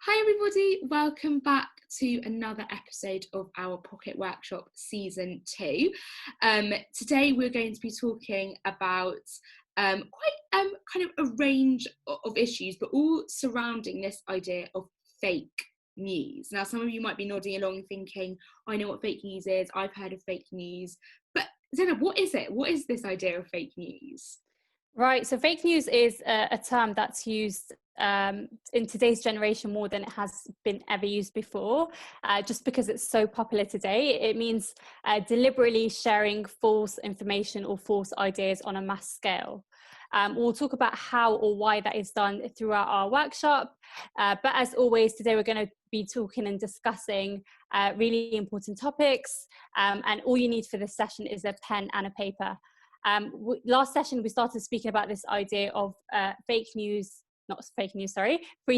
Hi everybody, welcome back to another episode of our Pocket Workshop Season 2. Today we're going to be talking about quite kind of a range of issues, but all surrounding this idea of fake news. Now some of you might be nodding along thinking, I know what fake news is, I've heard of fake news, but Zaynab, what is it? What is this idea of fake news? Right, so fake news is a term that's used in today's generation more than it has been ever used before, just because it's so popular today. It means deliberately sharing false information or false ideas on a mass scale. We'll talk about how or why that is done throughout our workshop. But as always, today we're going to be talking and discussing really important topics. And all you need for this session is a pen and a paper. Last session, we started speaking about this idea of free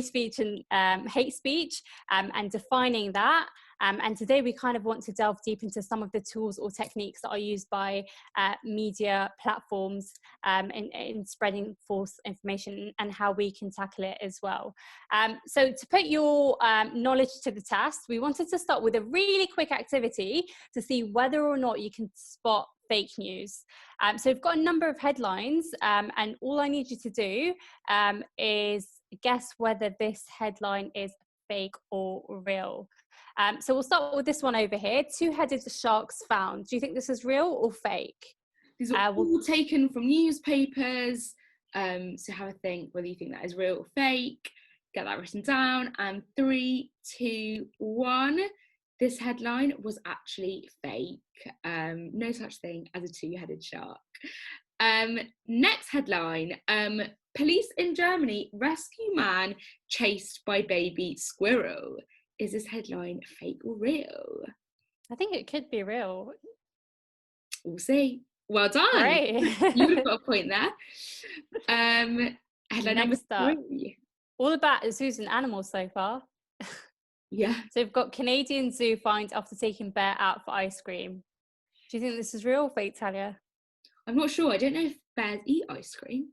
speech and hate speech, and defining that. And today we kind of want to delve deep into some of the tools or techniques that are used by media platforms in spreading false information and how we can tackle it as well. So to put your knowledge to the test, we wanted to start with a really quick activity to see whether or not you can spot fake news. So we've got a number of headlines, and all I need you to do is guess whether this headline is fake or real. So we'll start with this one over here. Two-headed sharks found. Do you think this is real or fake? These are all taken from newspapers, so have a think whether you think that is real or fake. Get that written down, and 3, 2, 1. This headline was actually fake. No such thing as a two-headed shark. Next headline, police in Germany rescue man chased by baby squirrel. Is this headline fake or real? I think it could be real. We'll see. Well done. Great. You would have got a point there. Headline number 3. All about zoos and animals so far. Yeah. So we've got Canadian zoo fined after taking bear out for ice cream. Do you think this is real or fake, Talia? I'm not sure. I don't know if bears eat ice cream.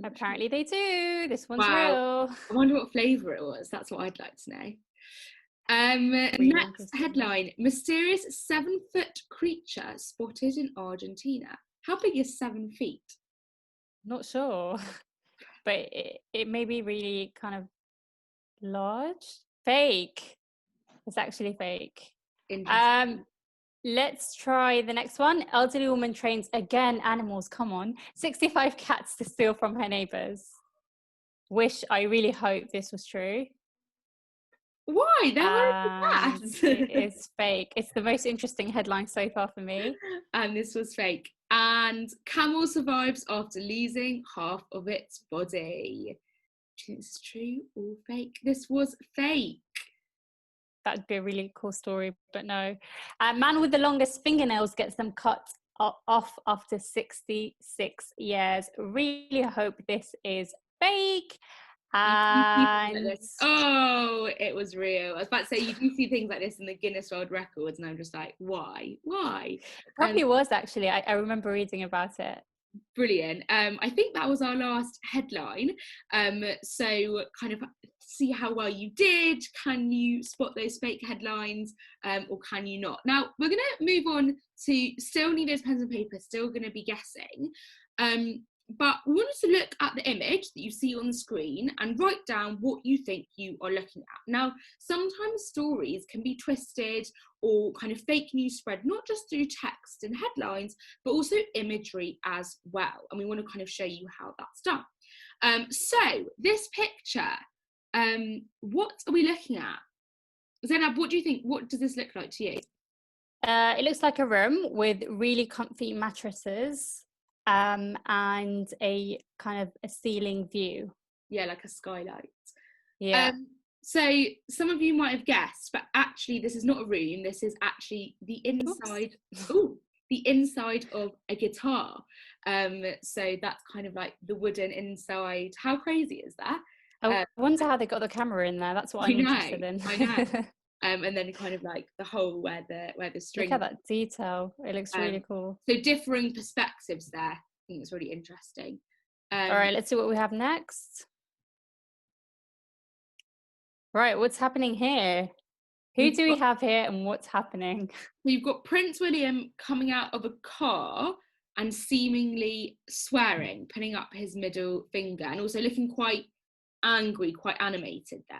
Apparently they do. This one's real. I wonder what flavour it was. That's what I'd like to know. Next headline, mysterious 7-foot creature spotted in Argentina. How big is 7 feet? Not sure, but it may be really kind of large. Fake. It's actually fake. Let's try the next one. Elderly woman trains again animals. Come on, 65 cats to steal from her neighbours. I really hope this was true. Why? They're cats. It's fake. It's the most interesting headline so far for me. And this was fake. And camel survives after losing half of its body. Do you think this is true or fake? This was fake. That'd be a really cool story, but no. Man with the longest fingernails gets them cut off after 66 years. Really hope this is fake. And oh, it was real. I was about to say, you do see things like this in the Guinness World Records, and I'm just like, why? It probably was actually. I remember reading about it. Brilliant. I think that was our last headline. So kind of see how well you did. Can you spot those fake headlines, or can you not? Now we're going to move on to still need those pens and paper, still going to be guessing. But we wanted to look at the image that you see on the screen and write down what you think you are looking at. Now, sometimes stories can be twisted or kind of fake news spread, not just through text and headlines, but also imagery as well. And we want to kind of show you how that's done. So this picture, what are we looking at? Zaynab, what do you think? What does this look like to you? It looks like a room with really comfy mattresses. And a kind of a ceiling view. Yeah, like a skylight. Yeah. So some of you might have guessed, but actually this is not a room. This is actually the inside. The inside of a guitar. So that's kind of like the wooden inside. How crazy is that? I wonder how they got the camera in there. That's what I'm interested in. I know. And then kind of like the hole where the string. Look at that detail. It looks really cool. So differing perspectives there. I think it's really interesting. All right, let's see what we have next. Right, what's happening here? Who We've do we got, have here and what's happening? we've got Prince William coming out of a car and seemingly swearing, putting up his middle finger, and also looking quite angry, quite animated there.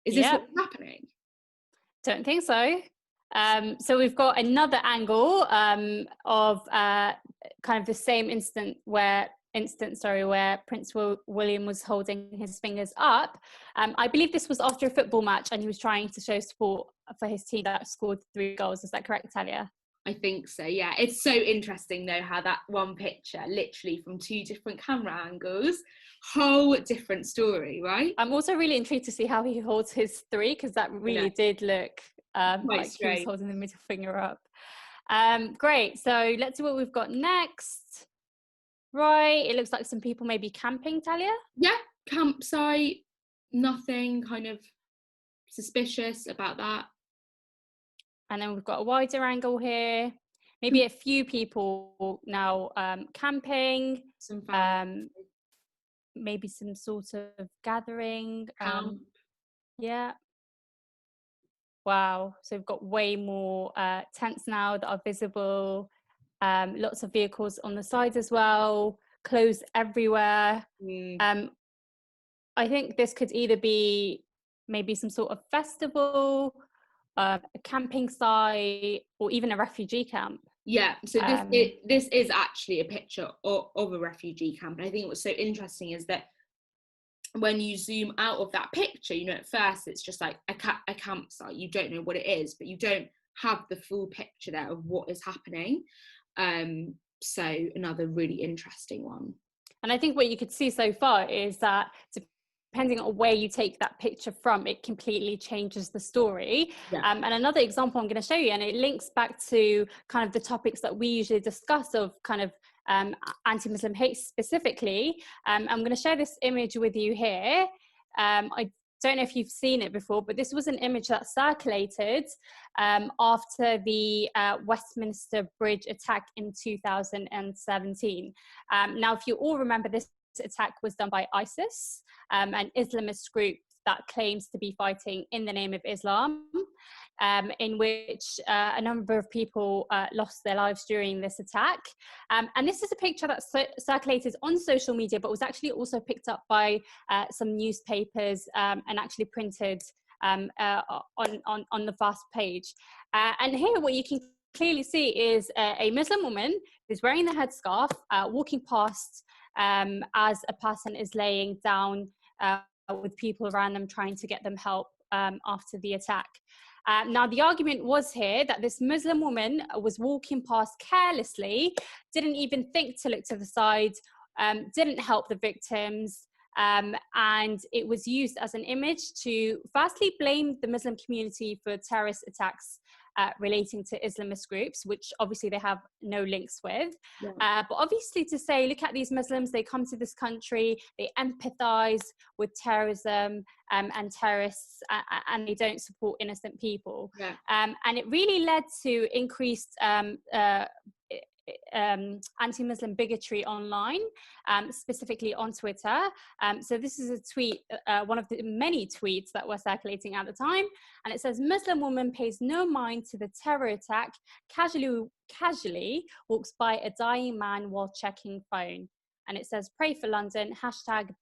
Is this Yep, what's happening? don't think so. So we've got another angle of kind of the same where Prince William was holding his fingers up. I believe this was after a football match and he was trying to show support for his team that scored 3 goals. Is that correct, Talia? I think so, yeah. It's so interesting though how that one picture, literally from 2 different camera angles, whole different story, right? I'm also really intrigued to see how he holds his 3, because that I know, really did look quite like he was strange. holding the middle finger up. Great, so let's see what we've got next. Right, it looks like some people may be camping, Talia. Yeah, campsite, nothing kind of suspicious about that. And then we've got a wider angle here. Maybe a few people now camping, Some family um, maybe some sort of gathering. camp. Yeah. Wow. So we've got way more tents now that are visible. Lots of vehicles on the sides as well. Clothes everywhere. Mm, I think this could either be maybe some sort of festival, a camping site, or even a refugee camp. yeah, so Um, this is actually a picture of a refugee camp. And I think what's so interesting is that when you zoom out of that picture, you know, at first it's just like a campsite. You don't know what it is, but you don't have the full picture there of what is happening. So another really interesting one. And I think what you could see so far is that depending on where you take that picture from, it completely changes the story. Yeah. And another example I'm going to show you, and it links back to kind of the topics that we usually discuss of kind of anti-Muslim hate specifically. I'm going to share this image with you here. I don't know if you've seen it before, but this was an image that circulated after the Westminster Bridge attack in 2017. Now, if you all remember, this attack was done by ISIS, an Islamist group that claims to be fighting in the name of Islam, in which a number of people lost their lives during this attack. And this is a picture that circulated on social media, but was actually also picked up by some newspapers and actually printed on the fast page. And here what you can clearly see is a Muslim woman who's wearing the headscarf, walking past as a person is laying down with people around them trying to get them help after the attack. Now, the argument was here that this Muslim woman was walking past carelessly, didn't even think to look to the side, didn't help the victims, and it was used as an image to firstly blame the Muslim community for terrorist attacks relating to Islamist groups, which obviously they have no links with. Yeah. But obviously to say, look at these Muslims, they come to this country, they empathize with terrorism and terrorists, and they don't support innocent people. Yeah. And it really led to increased anti-Muslim bigotry online, specifically on Twitter. So this is a tweet, one of the many tweets that were circulating at the time, and it says, "Muslim woman pays no mind to the terror attack, casually walks by a dying man while checking phone." And it says, "Pray for London,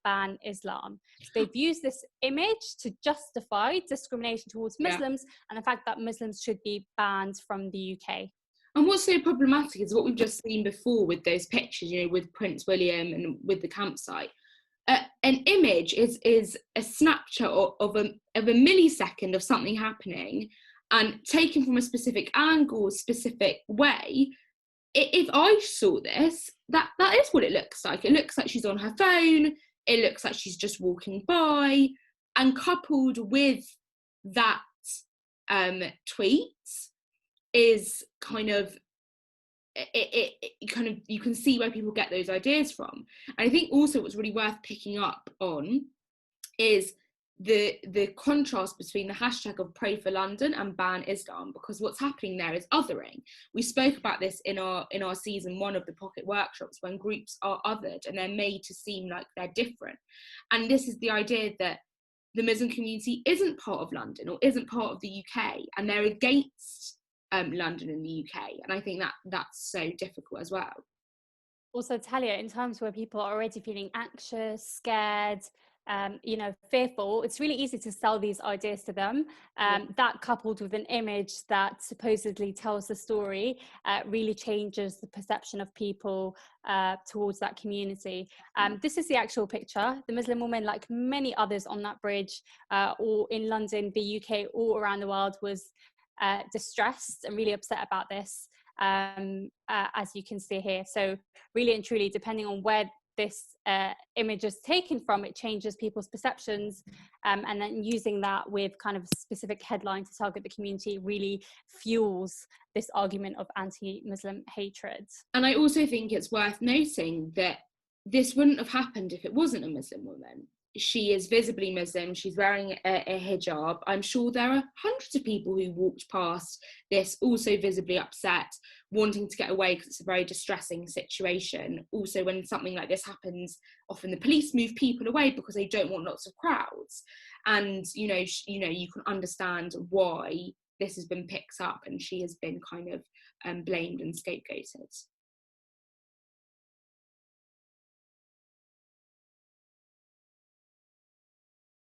#ban Islam." So they've used this image to justify discrimination towards Muslims and the fact that Muslims should be banned from the UK. And what's so problematic is what we've just seen before with those pictures, you know, with Prince William and with the campsite. An image is a snapshot of a millisecond of something happening, and taken from a specific angle, specific way. If I saw this, that is what it looks like. It looks like she's on her phone. It looks like she's just walking by, and coupled with that tweet is kind of it kind of, you can see where people get those ideas from. And I think also what's really worth picking up on is the contrast between the hashtag of Pray for London and Ban Islam, because what's happening there is othering. We spoke about this in our season 1 of the Pocket Workshops, when groups are othered and they're made to seem like they're different. And this is the idea that the Muslim community isn't part of London or isn't part of the UK, and they're against London and the UK. And I think that that's so difficult as well. Also, Talia, in times where people are already feeling anxious, scared, fearful, it's really easy to sell these ideas to them. That coupled with an image that supposedly tells the story really changes the perception of people towards that community. This is the actual picture. The Muslim woman, like many others on that bridge, or in London, the UK, all around the world, was distressed and really upset about this, as you can see here. So really and truly, depending on where this image is taken from, it changes people's perceptions, and then using that with kind of specific headline to target the community really fuels this argument of anti-Muslim hatred. And I also think it's worth noting that this wouldn't have happened if it wasn't a Muslim woman. She is visibly Muslim, she's wearing a hijab. I'm sure there are hundreds of people who walked past this also visibly upset, wanting to get away because it's a very distressing situation. Also, when something like this happens, often the police move people away because they don't want lots of crowds. And you can understand why this has been picked up and she has been kind of blamed and scapegoated.